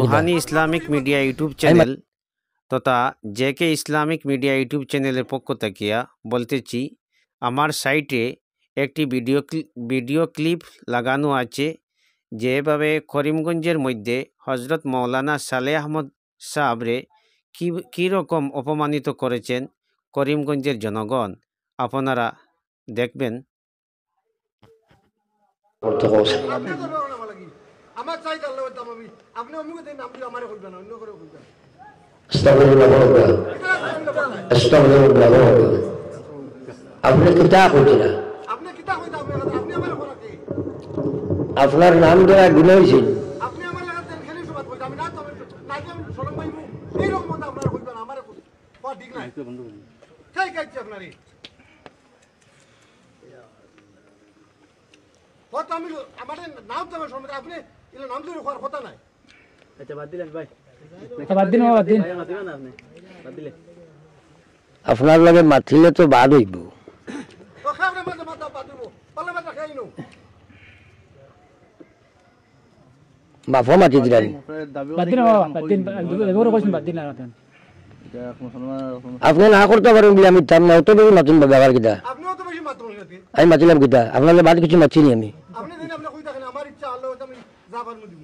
Rouhani Islamic media YouTube channel তথা JK Islamic media YouTube চ্যানেলের পক্ষ থেকে বলতেছি, আমার সাইটে একটি ভিডিও ক্লিপ লাগানো আছে, যেভাবে করিমগঞ্জের মধ্যে হজরত মৌলানা সালেহ আহমদ সাহাবরে কী রকম অপমানিত করেছেন করিমগঞ্জের জনগণ, আপনারা দেখবেন। আমার চাই আল্লাহ আমি আপনি অমুক দিন নাম দিয়ে আমারে বলবেন, অন্য করে বলবেন। আপনি কিতা কইছিলা? আপনি কিতা কইতা? আপনি আমারে বলাকে আপনার নাম ধরে গুনে হইছিল। আপনি আমার লাগা তেল খেলি সবাত বলতে আমি না তো নাকি আমি সরম ভাইবু এই রকম মত আপনারা কইবেন আমারে কই ঠিক নাই তাই কাইছে আপনারে কত আমি আমারে নাম তো সরম আপনি ইলা নাম ধরে করার কথা নাই। আচ্ছা বাদ দিলেন ভাই, বাদ দিন বাদ দিন না আপনি বাদ দিলে আপনার লগে মাতিলে তো বাদ হইব। তো খাবরে মাথা মাথা বাদ দিব পালে মাথা খাইনো মাফা মাতি দিলেন। বাদ দিন বাদ দিন এবারে কইছেন বাদ দিন না আপনি না করতে পারেন বলে আমি তার না অত বেশি মাতুন ব্যবহার কিতা আপনিও তো বেশি মাত্র নাকি আমি মাতিলাম কিতা আপনার বাদ কিছু মাতছি নি আমি। আপনি দিন আপনি কই থাকেন আমার ইচ্ছা আল্লাহ আমি যাবার মু দিব।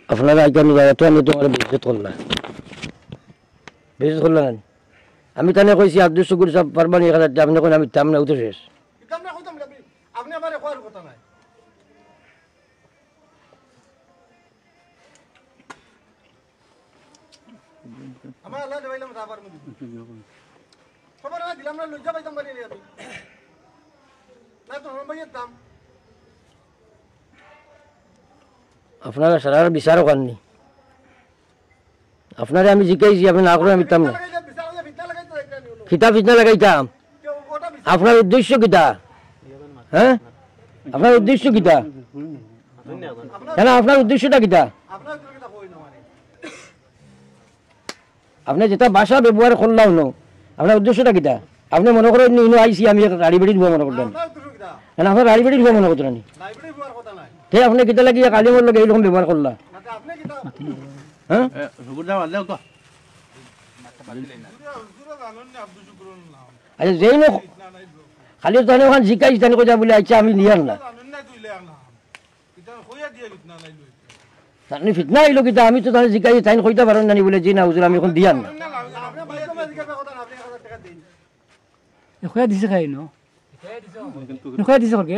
আপনারা আইকানি তো আমি তোমার বিজত করলাম আমি তানে কইছি আব্দুল শুকুর সাহেব পারবানি 1000 আপনি কোন আমি তাম না উঠে শেষ আমরা কইতাম আপনি আমারে করার কথা নাই। আমার আল্লাহ দেবাইলাম যাবার মু দিব সবার আগে দিলাম না লজ্জা পাইতাম বাড়ি আমি না তো সরম ভাইয়ের দাম আপনারা সারার বিচারও করেননি। আপনারা আমি জিজ্ঞাসি আপনি না করে আমি তাম না খিতা ফিতনা লাগাইতাম। আপনার উদ্দেশ্য কিতা? হ্যাঁ আপনার উদ্দেশ্য কিতা? কেন আপনার উদ্দেশ্যটা কিতা? আপনি যেটা ভাষা ব্যবহার করলাম ন আপনার উদ্দেশ্যটা কিতা? আপনি মনে করেন ইনো আইসি আমি রাড়ি বেড়ি ধোয়া মনে করতেন কেন আপনার রাড়ি বেড়ি ধোয়া মনে করতেন নি তে আপনি কিতা লাগি কালিমর লোক এইরকম ব্যবহার করলা? হ্যাঁ আচ্ছা যেই লোক খালি তো ওখান জিজ্ঞাসা জানি কোথা বলে আচ্ছা আমি নিয়ে আনলাম আপনি ফিতনা আইলো কিতা আমি তো তাহলে জিজ্ঞাসা তাই কইতে পারেন না বলে জি না হুজুর আমি এখন দিয়ে আনলাম খোয়া দিছে খাই ন খোয়া দিছে করকে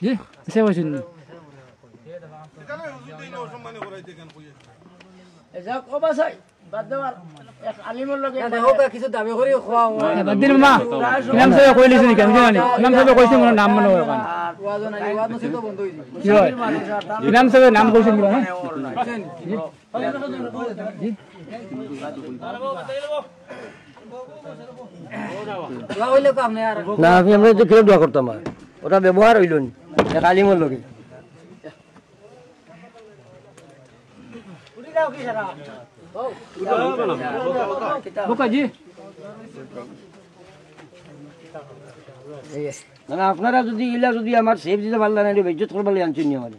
জি সে বসুন কিছু দাবি করে খোয়া বাদ দিন মা নাম সবে কই লিছি নি কেন জানি নাম সবে কইছে মোর নাম মনে হয় নাম সবে নাম কইছে নি হ্যাঁ না আমি আমরা তো কিরকম দোয়া করতাম ওটা ব্যবহার হইল নি কালিমর লোকে মানে আপনারা যদি ইলা যদি আমার সেফ দিতে পারলেন না বেজ্জত করবার আনছেন নি আমার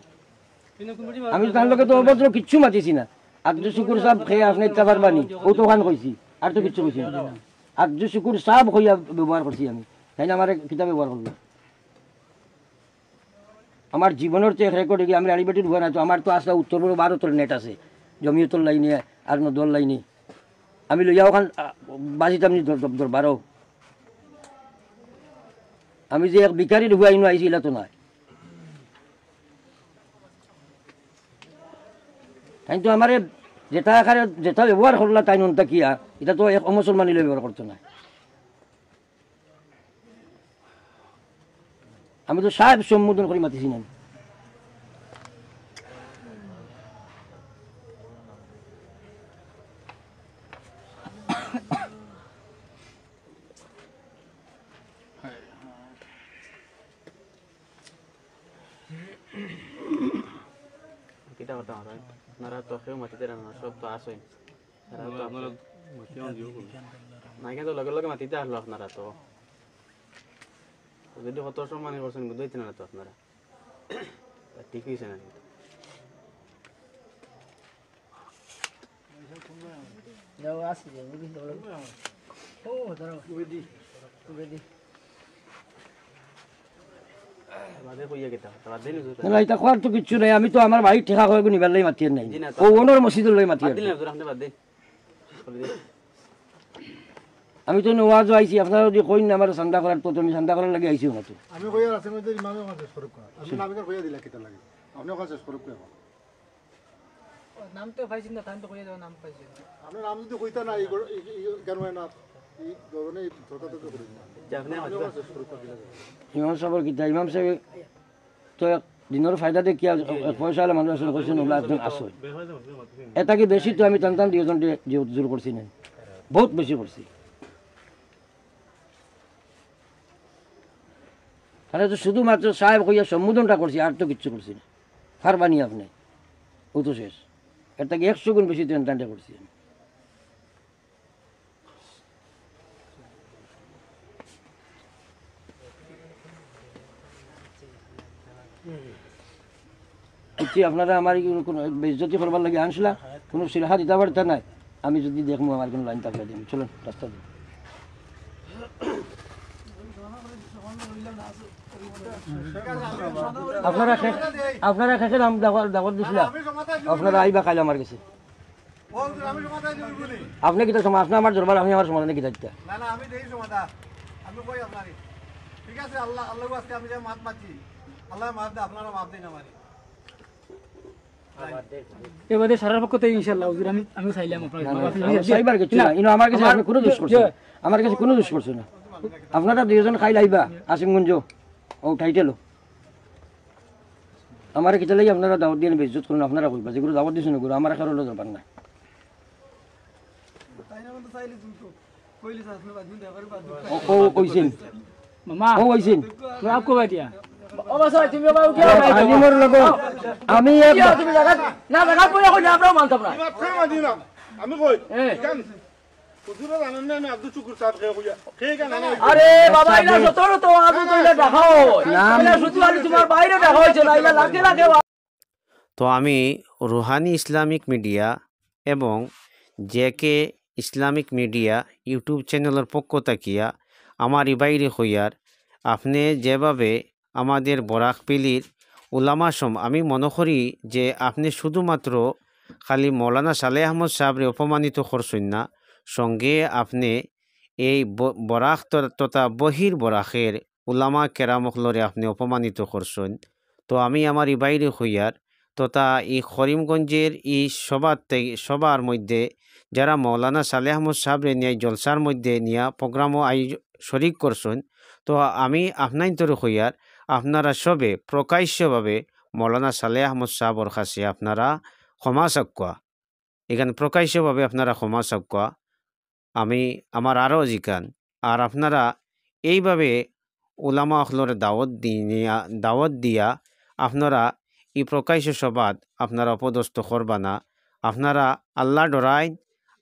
আমি তার লোকে তো অভদ্র কিচ্ছু মাতিছি না। আব্দুল শুকুর সাহেব খেয়ে আপনি ইচ্ছা পারবানি ও তো ওখান কইছি আর তো কিচ্ছু কইছি আব্দুল শুকুর সাহেব হইয়া ব্যবহার করছি আমি তাই না আমার কিতাব ব্যবহার করলো আমার জীবনের চেয়ে রেকর্ড আমি রানীবাটির ভয় না তো আমার তো আসলে উত্তর পূর্ব ভারতের নেট আছে জমিয়তর লাইনে আর দল লাইনে আমি লইয়া ওখান বাজিতাম নি দরবারও আমি যে এক বিকারি ঢুকা ইনো আইছি এলা তো নয় তাই তো আমার যেটা আকারে যেটা ব্যবহার করলা তাই নন্তা কিয়া এটা তো এক অমুসলমানি ব্যবহার করতো না। আমি তো সাহেব সম্বোধন করে মাতিছি না কিটা কথা হয় আপনারা তো কেউ মাতি দেন না, সব তো আসেন। না কিন্তু লগে লগে মাতিতে আসলো আপনারা তো যদি কত সম্মান করছেন বুঝতে না তো আপনারা ঠিক হয়েছে না না এটা খোয়ার তো কিচ্ছু নাই আমি তো আমার ভাই ঠেকা হয়ে নিবার লাই মাতিয়ে নাই ও ওনার মসজিদের লাই মাতিয়ে আমি তো নওয়াজ আইছি আপনারা যদি কইন না আমার চান্দা করার তো আমি চান্দা করার লাগে আইছি না তো আমি কইয়া আছে মধ্যে ইমামে ওখানে শেষ করুক আমি নামিকার কইয়া দিলা কিতা লাগে আপনি ওখানে শেষ করুক না নাম তো পাইছি না তান তো কইয়া দাও নাম পাইছি আপনি নাম যদি কইতা না এই কেন হয় না এই গগনে ধোকা তো করি না আপনি শেষ করুক ইমাম সাহেবের কিতা ইমাম সাহেব তো দিনের ফায়দা দেখিয়া পয়সা হলে মানুষ আসলে কৈছেন ওলা একজন আসো এটা কি বেশি তো আমি টান টান দুজন জোর করছি না বহুত বেশি করছি তাহলে তো শুধুমাত্র সাহেব কইয়া সম্বোধনটা করছি আর তো কিচ্ছু করছি না ফারবানি আপনি ও তো শেষ এর থেকে 100 গুণ বেশি টানটা করছি আমি আপনারা আমার কোনো বেজ্জতি করবার লাগে আনছিলা কোনো সিলহা দিতে পারতা নাই আমি যদি দেখবো আমার কোনো লাইন থাকলে দিন চলুন রাস্তা দিন আপনারা খেতে নাম দাওয়াত দিছিলা আপনারা আইবা কাল আমার কাছে আমি সমাধান দিই বলি আপনি কিতা সময় আপনি আমার দরবার আমি আমার সমাধানে কিতা দিতা না না আমি দেই সমাধান আমি কই আপনারই ঠিক আছে আল্লাহ আল্লাহ আজকে আমি যে মাত মাছি আল্লাহ মাফ দে আপনারা মাফ দেন আমারে এবারে সারার পক্ষ থেকে ইনশাআল্লাহ হুজুর আমি চাইলাম আপনার সাইবার কিছু না ইনো আমার কাছে আপনি কোনো দোষ করছেন না। আমার কাছে কোনো দোষ করছেন না আপনারা দুইজন খাই লাইবা আসিমগঞ্জ ও টাইটেলও আমার কিতা লাগি আপনারা দাওয়াত দিয়ে বেইজ্জত করুন আপনারা কইবা যেগুলো দাওয়াত দিছেন ওগুলো আমার কারণে দরকার না ও কইছেন মামা ও কইছেন তুমি আপকো বাটিয়া ও বাসা তুমি বাবা উঠে আজিমর লোক আমি তুমি জায়গা না জায়গা পয়সা কই আমরাও মানতাম না আমি কই কেন হুজুরের আনন্দ আমি আব্দুল শুকুর সাহেব কে কইয়া কে কেন আরে বাবা ইলা যতর তো আজু কইলা দেখাও ইলা শুধু আর তোমার বাইরে দেখা হইছে না ইলা লাগে লাগে তো আমি রুহানি ইসলামিক মিডিয়া এবং জেকে ইসলামিক মিডিয়া ইউটিউব চ্যানেলের পক্ষ থাকিয়া আমার ইবাইরে হইয়ার আপনি যেভাবে আমাদের বরাকপিলির উলামাসম আমি মনে করি যে আপনি শুধুমাত্র খালি মৌলানা সালেহ আহমদ সাহেবরে অপমানিত করছেন না সঙ্গে আপনি এই বরাক তথা বহির বরাকের উলামা কেরামকলরে আপনি অপমানিত করছেন। তো আমি আমার ইবাইরে হইয়ার তথা এই করিমগঞ্জের এই সবার মধ্যে যারা মৌলানা সালেহ আহমদ সাহেবরে নিয়ে জলসার মধ্যে নিয়ে প্রোগ্রামও শরিক করছেন তো আমি আপনার হইয়ার আপনারা সবে প্রকাশ্যভাবে মৌলানা সালেহ আহমদ সাহেবর কাছে আপনারা ক্ষমা চাকুয়া এখানে প্রকাশ্যভাবে আপনারা ক্ষমা চাকুয়া আমি আমার আরও জিকান আর আপনারা এইভাবে উলামা আখলর দাওয়াত দিয়া আপনারা এই প্রকাশ্য সভাত আপনারা অপদস্থ করবা না আপনারা আল্লাহ ডরাইন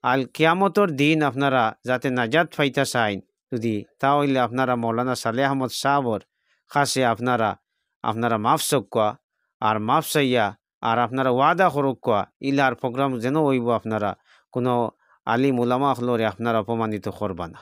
আল কিয়ামতর দিন আপনারা যাতে নাজাত পাইতা চাইন যদি তাহলে আপনারা মৌলানা সালেহ আহমদ সাহেবর কাছে আপনারা মাফ চকুয়া আর মাফ চাইয়া আর আপনারা ওয়াদা করুকা ইলার প্রোগ্রাম যেন হইব আপনারা কোনো আলিম উলামা আখলরে আপনারা অপমানিত করবা না।